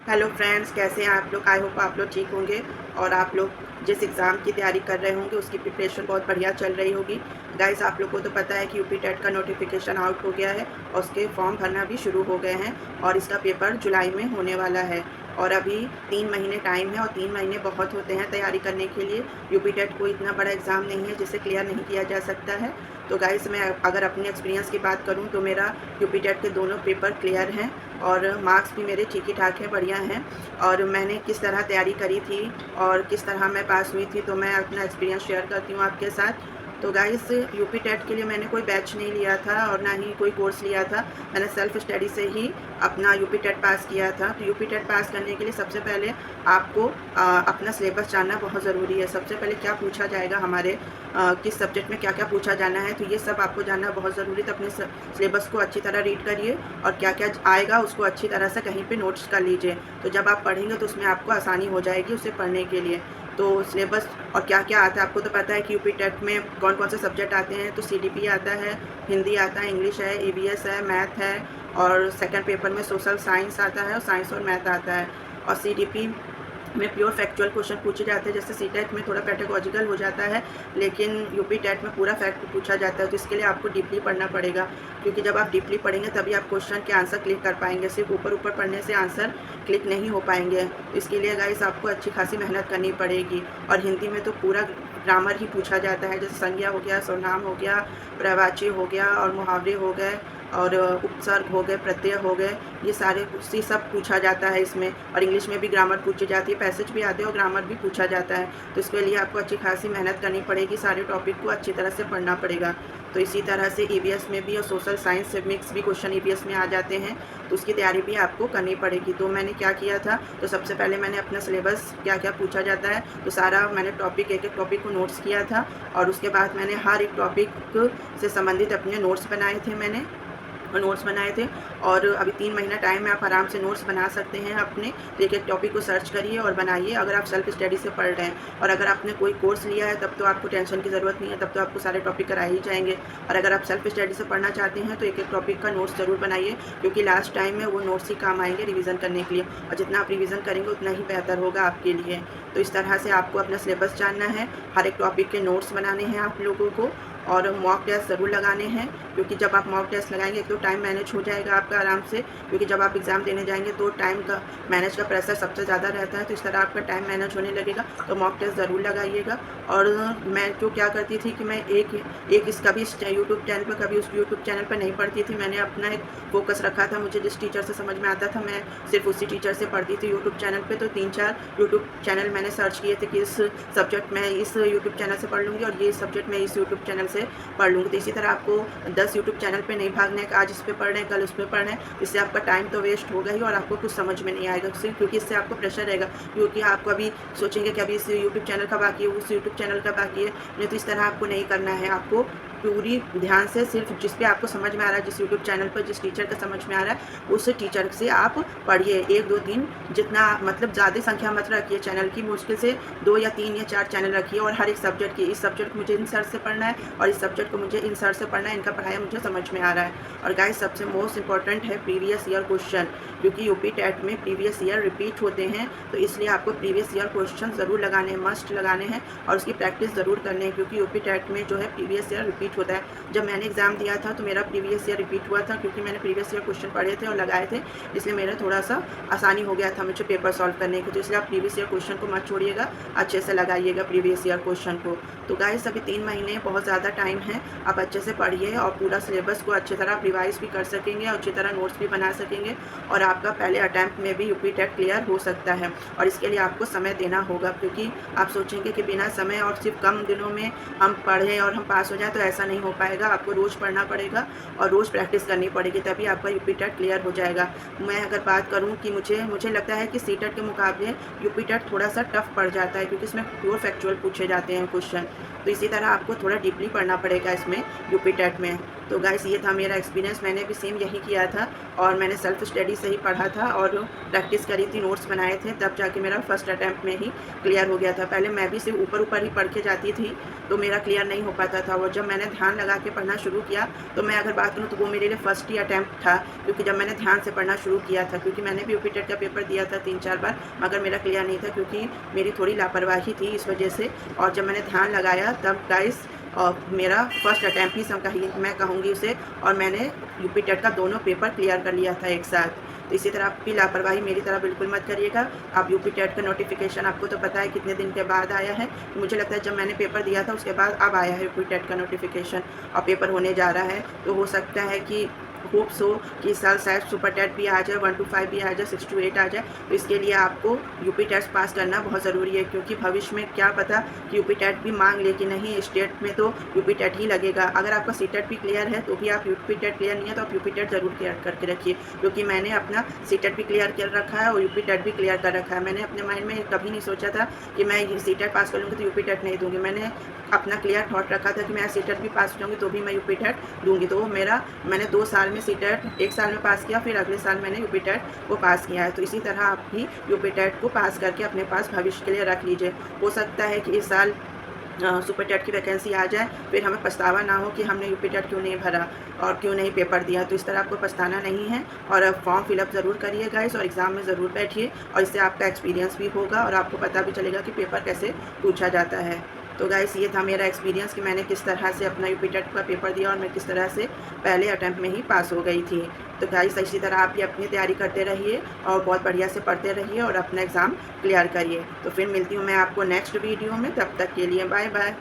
Hello friends, कैसे हैं आप लोग। आई होप आप लोग ठीक होंगे और आप लोग जिस एग्ज़ाम की तैयारी कर रहे होंगे उसकी प्रिपरेशन बहुत बढ़िया चल रही होगी। गाइस, आप लोग को तो पता है कि यूपी टेट का नोटिफिकेशन आउट हो गया है और उसके फॉर्म भरना भी शुरू हो गए हैं और इसका पेपर जुलाई में होने वाला है। और अभी 3 महीने टाइम है और 3 महीने बहुत होते हैं तैयारी करने के लिए। यूपी टेट कोई इतना बड़ा एग्ज़ाम नहीं है जिसे क्लियर नहीं किया जा सकता है। तो गाइस, मैं अगर अपने एक्सपीरियंस की बात करूं तो मेरा यूपी टेट के दोनों पेपर क्लियर हैं और मार्क्स भी मेरे ठीक ही ठाक हैं, बढ़िया हैं। और मैंने किस तरह तैयारी करी थी और किस तरह मैं पास हुई थी, तो मैं अपना एक्सपीरियंस शेयर करती हूँ आपके साथ। तो गाइस, यूपी टेट के लिए मैंने कोई बैच नहीं लिया था और ना ही कोई कोर्स लिया था। मैंने सेल्फ स्टडी से ही अपना यूपी टेट पास किया था। तो यूपी टेट पास करने के लिए सबसे पहले आपको अपना सिलेबस जानना बहुत ज़रूरी है। सबसे पहले क्या पूछा जाएगा हमारे किस सब्जेक्ट में क्या क्या पूछा जाना है, तो ये सब आपको जानना बहुत ज़रूरी है। तो अपने सिलेबस को अच्छी तरह रीड करिए और क्या क्या आएगा उसको अच्छी तरह से कहीं पे नोट्स कर लीजिए। तो जब आप पढ़ेंगे तो उसमें आपको आसानी हो जाएगी उसे पढ़ने के लिए। तो सिलेबस और क्या क्या आता है आपको तो पता है कि यूपी टेट में कौन कौन से सब्जेक्ट आते हैं। तो सीडीपी आता है, हिंदी आता है, इंग्लिश है, ईवीएस है, मैथ है और सेकंड पेपर में सोशल साइंस आता है और साइंस और मैथ आता है। और सीडीपी में प्योर फैक्चुअल क्वेश्चन पूछे जाते हैं। जैसे सीटेट में थोड़ा पेडागॉजिकल हो जाता है, लेकिन यूपी टेट में पूरा फैक्ट पूछा जाता है। तो इसके लिए आपको डीपली पढ़ना पड़ेगा, क्योंकि जब आप डीपली पढ़ेंगे तभी आप क्वेश्चन के आंसर क्लिक कर पाएंगे। सिर्फ ऊपर ऊपर पढ़ने से आंसर क्लिक नहीं हो पाएंगे। इसके लिए गाइस आपको अच्छी खासी मेहनत करनी पड़ेगी। और हिंदी में तो पूरा ग्रामर ही पूछा जाता है, जैसे संज्ञा हो गया, सर्वनाम हो गया, प्रवाच्य हो गया और मुहावरे हो गए और उपसर्ग हो गए, प्रत्यय हो गए, ये सारे सब पूछा जाता है इसमें। और इंग्लिश में भी ग्रामर पूछी जाती है, पैसेज भी आते हैं और ग्रामर भी पूछा जाता है। तो इसके लिए आपको अच्छी खासी मेहनत करनी पड़ेगी, सारे टॉपिक को अच्छी तरह से पढ़ना पड़ेगा। तो इसी तरह से ईवीएस में भी और सोशल साइंस से मिक्स भी क्वेश्चन ईवीएस में आ जाते हैं, तो उसकी तैयारी भी आपको करनी पड़ेगी। तो मैंने क्या किया था, तो सबसे पहले मैंने अपना सिलेबस क्या क्या पूछा जाता है तो सारा मैंने टॉपिक एक एक टॉपिक को नोट्स किया था। और उसके बाद मैंने हर एक टॉपिक से संबंधित अपने नोट्स बनाए थे नोट्स बनाए थे। और अभी 3 महीना टाइम है, आप आराम से नोट्स बना सकते हैं अपने। तो एक एक टॉपिक को सर्च करिए और बनाइए, अगर आप सेल्फ स्टडी से पढ़ रहे हैं। और अगर आपने कोई कोर्स लिया है तब तो आपको टेंशन की ज़रूरत नहीं है, तब तो आपको सारे टॉपिक कराए ही जाएंगे। और अगर आप सेल्फ स्टडी से पढ़ना चाहते हैं तो एक एक टॉपिक का नोट्स ज़रूर बनाइए, क्योंकि लास्ट टाइम में वो नोट्स ही काम आएंगे रिविज़न करने के लिए। और जितना आप रिविज़न करेंगे उतना ही बेहतर होगा आपके लिए। तो इस तरह से आपको अपना सिलेबस जानना है, हर एक टॉपिक के नोट्स बनाने हैं आप लोगों को। और मॉक टेस्ट ज़रूर लगाने हैं, क्योंकि जब आप मॉक टेस्ट लगाएंगे तो टाइम मैनेज हो जाएगा आपका आराम से। क्योंकि जब आप एग्ज़ाम देने जाएंगे तो टाइम का मैनेज का प्रेशर सबसे ज़्यादा रहता है, तो इस तरह आपका टाइम मैनेज होने लगेगा। तो मॉक टेस्ट ज़रूर लगाइएगा। और मैं जो क्या करती थी कि मैं एक इस कभी यूट्यूब चैनल पर कभी उस यूट्यूब चैनल पर नहीं पढ़ती थी। मैंने अपना एक फोकस रखा था, मुझे जिस टीचर से समझ में आता था मैं सिर्फ उसी टीचर से पढ़ती थी यूट्यूब चैनल पर। तो 3-4 यूट्यूब चैनल मैंने सर्च किए थे कि इस सब्जेक्ट मैं इस यूट्यूब चैनल से पढ़ लूँगी और ये सब्जेक्ट मैं इस यूट्यूब चैनल से पढ़ लूँगी। तो इसी तरह आपको 10 यूट्यूब चैनल पे नहीं भागना है कि आज इस पे पढ़ रहे हैं कल उस पे पढ़ रहे हैं। इससे आपका टाइम तो वेस्ट होगा ही और आपको कुछ समझ में नहीं आएगा सिर्फ, क्योंकि इससे आपको प्रेशर रहेगा। क्योंकि आप अभी सोचेंगे कि अभी इस यूट्यूब चैनल का बाकी है, उस यूट्यूब चैनल का बाकी है। नहीं, तो इस तरह आपको नहीं करना है। आपको पूरी ध्यान से सिर्फ जिस पे आपको समझ में आ रहा है, जिस यूट्यूब चैनल पर जिस टीचर का समझ में आ रहा है उस टीचर से आप पढ़िए। 1, 2, 3 जितना, मतलब ज़्यादा संख्या मत रखिए चैनल की, मुश्किल से 2 या 3 या 4 चैनल रखिए। और हर एक सब्जेक्ट की, इस सब्जेक्ट को मुझे इन सर से पढ़ना है और इस सब्जेक्ट को मुझे इन सर से पढ़ना है, इनका पढ़ाया मुझे समझ में आ रहा है। और गाइस, सबसे मोस्ट इंपॉर्टेंट है प्रीवियस ईयर क्वेश्चन, क्योंकि यूपी टेट में प्रीवियस ईयर रिपीट होते हैं। तो इसलिए आपको प्रीवियस ईयर क्वेश्चन ज़रूर लगाने हैं, मस्ट लगाने हैं और उसकी प्रैक्टिस ज़रूर करनी है, क्योंकि यूपी टेट में जो है प्रीवियस ईयर रिपीट होता है। जब मैंने एग्ज़ाम दिया था तो मेरा प्रीवियस ईयर रिपीट हुआ था, क्योंकि मैंने प्रीवियस ईयर क्वेश्चन पढ़े थे और लगाए थे, इसलिए मेरा थोड़ा सा आसानी हो गया था मुझे पेपर सॉल्व करने की। तो इसलिए आप प्रीवियस ईयर क्वेश्चन को मत छोड़िएगा, अच्छे से लगाइएगा प्रीवियस ईयर क्वेश्चन को। तो गाइस, अभी 3 महीने बहुत ज़्यादा टाइम है, आप अच्छे से पढ़िए और पूरा सिलेबस को अच्छी तरह रिवाइज भी कर सकेंगे और अच्छी तरह नोट्स भी बना सकेंगे। और आपका पहले अटैम्प्ट में भी यूपी टेट क्लियर हो सकता है। और इसके लिए आपको समय देना होगा, क्योंकि आप सोचेंगे कि बिना समय और सिर्फ कम दिनों में हम पढ़ें और हम पास हो जाएँ, तो ऐसा नहीं हो पाएगा। आपको रोज़ पढ़ना पड़ेगा और रोज़ प्रैक्टिस करनी पड़ेगी, तभी आपका यूपी टेट क्लियर हो जाएगा। मैं अगर बात करूँ कि मुझे लगता है कि सी टेट के मुकाबले यूपी टेट थोड़ा सा टफ पड़ जाता है, क्योंकि इसमें प्योर फैक्चुअल पूछे जाते हैं क्वेश्चन। तो इसी तरह आपको थोड़ा डीपली पढ़ना पड़ेगा इसमें यूपी टेट में। तो गाइस, ये था मेरा एक्सपीरियंस, मैंने भी सेम यही किया था और मैंने सेल्फ स्टडी से ही पढ़ा था और प्रैक्टिस करी थी, नोट्स बनाए थे, तब जाके मेरा फर्स्ट अटैम्प्ट में ही क्लियर हो गया था। पहले मैं भी सिर्फ ऊपर ऊपर ही पढ़ के जाती थी तो मेरा क्लियर नहीं हो पाता था। और जब मैंने ध्यान लगा के पढ़ना शुरू किया, तो मैं अगर बात करूँ तो वो मेरे लिए फर्स्ट ही अटैम्प्ट था, क्योंकि जब मैंने ध्यान से पढ़ना शुरू किया था, क्योंकि मैंने भी यूपी टेट का पेपर दिया था 3-4 बार, मगर मेरा क्लियर नहीं था क्योंकि मेरी थोड़ी लापरवाही थी इस वजह से। और जब मैंने ध्यान लगाया तब गाइस मेरा फर्स्ट अटैम्प्ट ही मैं कहूँगी उसे, और मैंने यूपी टेट का दोनों पेपर क्लियर कर लिया था एक साथ। तो इसी तरह आपकी लापरवाही मेरी तरह बिल्कुल मत करिएगा। आप यूपी टेट का नोटिफिकेशन आपको तो पता है कितने दिन के बाद आया है, मुझे लगता है जब मैंने पेपर दिया था उसके बाद अब आया है यूपी टेट का नोटिफिकेशन, और पेपर होने जा रहा है। तो हो सकता है कि होप सो कि इस साल शायद सुपर टेट भी आ जाए, 1 to 5 भी आ जाए, 6 to 8 आ जाए। तो इसके लिए आपको यूपी टेट पास करना बहुत ज़रूरी है, क्योंकि भविष्य में क्या पता कि यूपी टेट भी मांग ले कि नहीं, स्टेट में तो यूपी टेट ही लगेगा। अगर आपका सी टेट भी क्लियर है तो भी आप यूपी टेट क्लियर नहीं है तो आप यूपी टेट ज़रूर क्लियर करके रखिए, क्योंकि मैंने अपना सी टेट भी क्लियर कर रखा है और यूपी टेट भी क्लियर कर रखा है। मैंने अपने माइंड में कभी नहीं सोचा था कि मैं सी टेट पास कर लूँगी तो यूपी टेट नहीं दूँगी। मैंने अपना क्लियर थॉट रखा था कि मैं सी टेट भी पास हो जाऊँगी तो भी मैं यूपी टेट दूँगी। तो मैंने 2 साल में सी टेट 1 साल में पास किया, फिर अगले साल मैंने यूपी टेट को पास किया है। तो इसी तरह आप भी यूपी टेट को पास करके अपने पास भविष्य के लिए रख लीजिए। हो सकता है कि इस साल सुपर टेट की वैकेंसी आ जाए, फिर हमें पछतावा ना हो कि हमने यूपी टेट क्यों नहीं भरा और क्यों नहीं पेपर दिया। तो इस तरह आपको पछताना नहीं है, और फॉर्म फिलअप ज़रूर करिए गाइस, और एग्ज़ाम में ज़रूर बैठिए, और इससे आपका एक्सपीरियंस भी होगा और आपको पता भी चलेगा कि पेपर कैसे पूछा जाता है। तो गाइस ये था मेरा एक्सपीरियंस कि मैंने किस तरह से अपना यूपी टेट का पेपर दिया और मैं किस तरह से पहले अटैम्प्ट में ही पास हो गई थी। तो गाइस इसी तरह आप भी अपनी तैयारी करते रहिए और बहुत बढ़िया से पढ़ते रहिए और अपना एग्ज़ाम क्लियर करिए। तो फिर मिलती हूँ मैं आपको नेक्स्ट वीडियो में, तब तक के लिए बाय बाय।